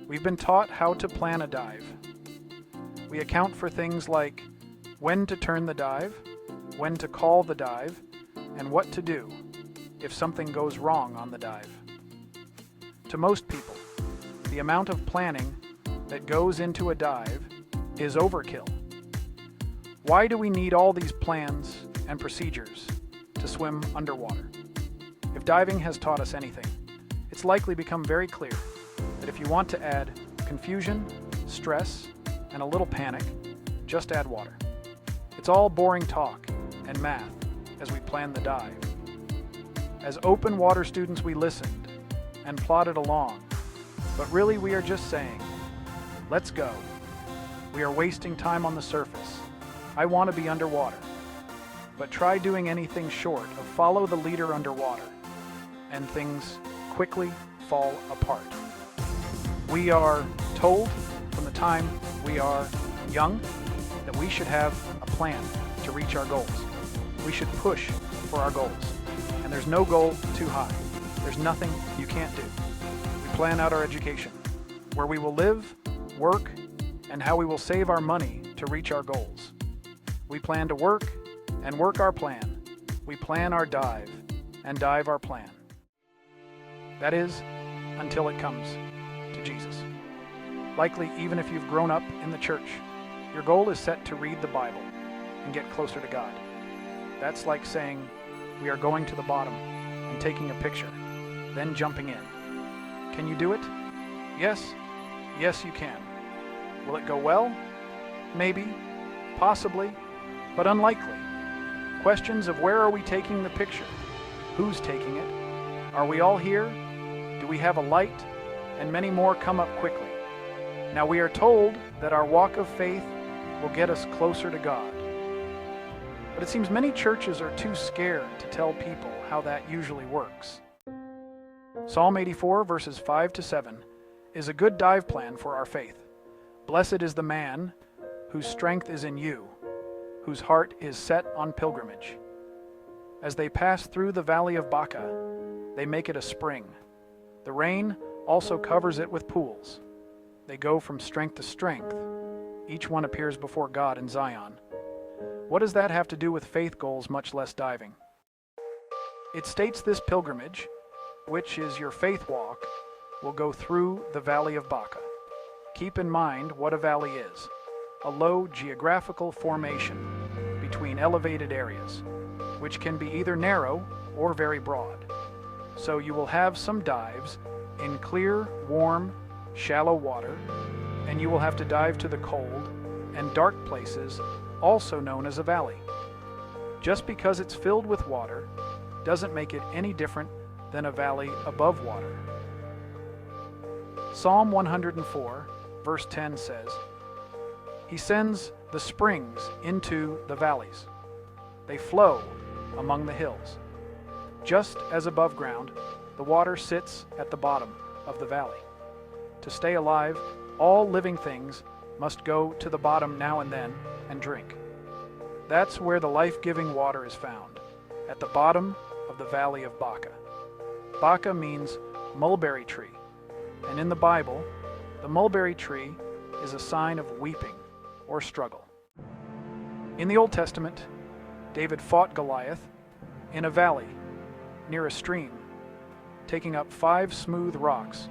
We've been taught how to plan a dive. We account for things like when to turn the dive, when to call the dive, and what to do if something goes wrong on the dive. To most people, the amount of planning that goes into a dive is overkill. Why do we need all these plans and procedures to swim underwater? If diving has taught us anything, it's likely become very clear that if you want to add confusion, stress, and a little panic, just add water. It's all boring talk and math as we plan the dive. As open water students, we listened and plodded along, but really we are just saying, let's go. We are wasting time on the surface. I want to be underwater. But try doing anything short of follow the leader underwater, and things quickly fall apart. We are told from the time we are young that we should have a plan to reach our goals. We should push for our goals. And there's no goal too high. There's nothing you can't do. We plan out our education, where we will live, work, and how we will save our money to reach our goals. We plan to work and work our plan. We plan our dive and dive our plan. That is, until it comes to Jesus. Likely, even if you've grown up in the church, your goal is set to read the Bible and get closer to God. That's like saying, we are going to the bottom and taking a picture, then jumping in. Can you do it? Yes. Yes, you can. Will it go well? Maybe, possibly, but unlikely. Questions of where are we taking the picture? Who's taking it? Are we all here? Do we have a light? And many more come up quickly. Now we are told that our walk of faith will get us closer to God. But it seems many churches are too scared to tell people how that usually works. Psalm 84, verses 5 to 7, is a good dive plan for our faith. Blessed is the man whose strength is in you, whose heart is set on pilgrimage. As they pass through the valley of Baca, they make it a spring. The rain also covers it with pools. They go from strength to strength. Each one appears before God in Zion. What does that have to do with faith goals, much less diving? It states this pilgrimage, which is your faith walk, will go through the valley of Baca. Keep in mind what a valley is: a low geographical formation between elevated areas, which can be either narrow or very broad. So you will have some dives in clear, warm, shallow water, and you will have to dive to the cold and dark places, also known as a valley. Just because it's filled with water doesn't make it any different than a valley above water. Psalm 104, verse 10 says, He sends the springs into the valleys. They flow among the hills. Just as above ground, the water sits at the bottom of the valley. To stay alive, all living things must go to the bottom now and then and drink. That's where the life-giving water is found, at the bottom of the valley of Baca. Baca means mulberry tree, and in the Bible, the mulberry tree is a sign of weeping or struggle. In the Old Testament, David fought Goliath in a valley near a stream, taking up 5 smooth rocks.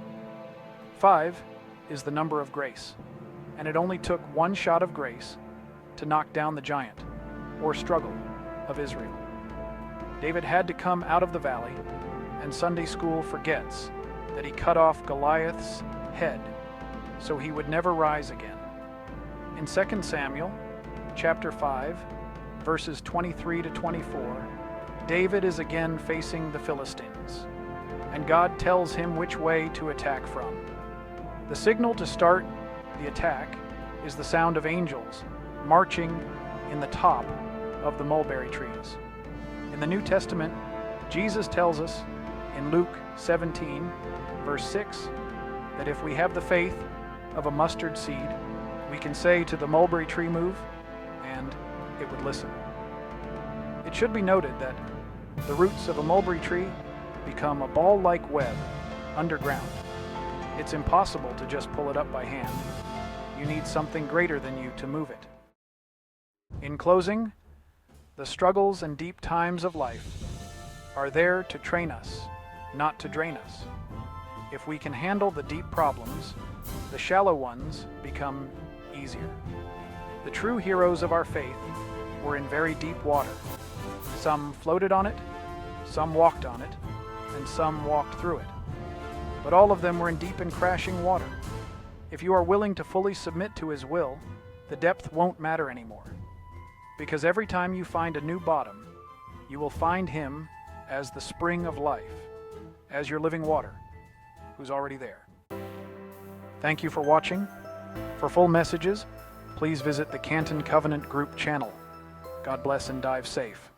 5 is the number of grace, and it only took 1 shot of grace to knock down the giant, or struggle, of Israel. David had to come out of the valley, and Sunday school forgets that he cut off Goliath's head so he would never rise again. In 2 Samuel, chapter 5, verses 23 to 24, David is again facing the Philistines, and God tells him which way to attack from. The signal to start the attack is the sound of angels marching in the top of the mulberry trees. In the New Testament, Jesus tells us in Luke 17, verse 6, that if we have the faith of a mustard seed, we can say to the mulberry tree, move, and it would listen. It should be noted that the roots of a mulberry tree become a ball-like web underground. It's impossible to just pull it up by hand. You need something greater than you to move it. In closing, the struggles and deep times of life are there to train us, not to drain us. If we can handle the deep problems, the shallow ones become easier. The true heroes of our faith were in very deep water. Some floated on it, some walked on it, and some walked through it. But all of them were in deep and crashing water. If you are willing to fully submit to His will, the depth won't matter anymore. Because every time you find a new bottom, you will find Him as the spring of life, as your living water, who's already there. Thank you for watching. For full messages, please visit the Canton Covenant Group channel. God bless and dive safe.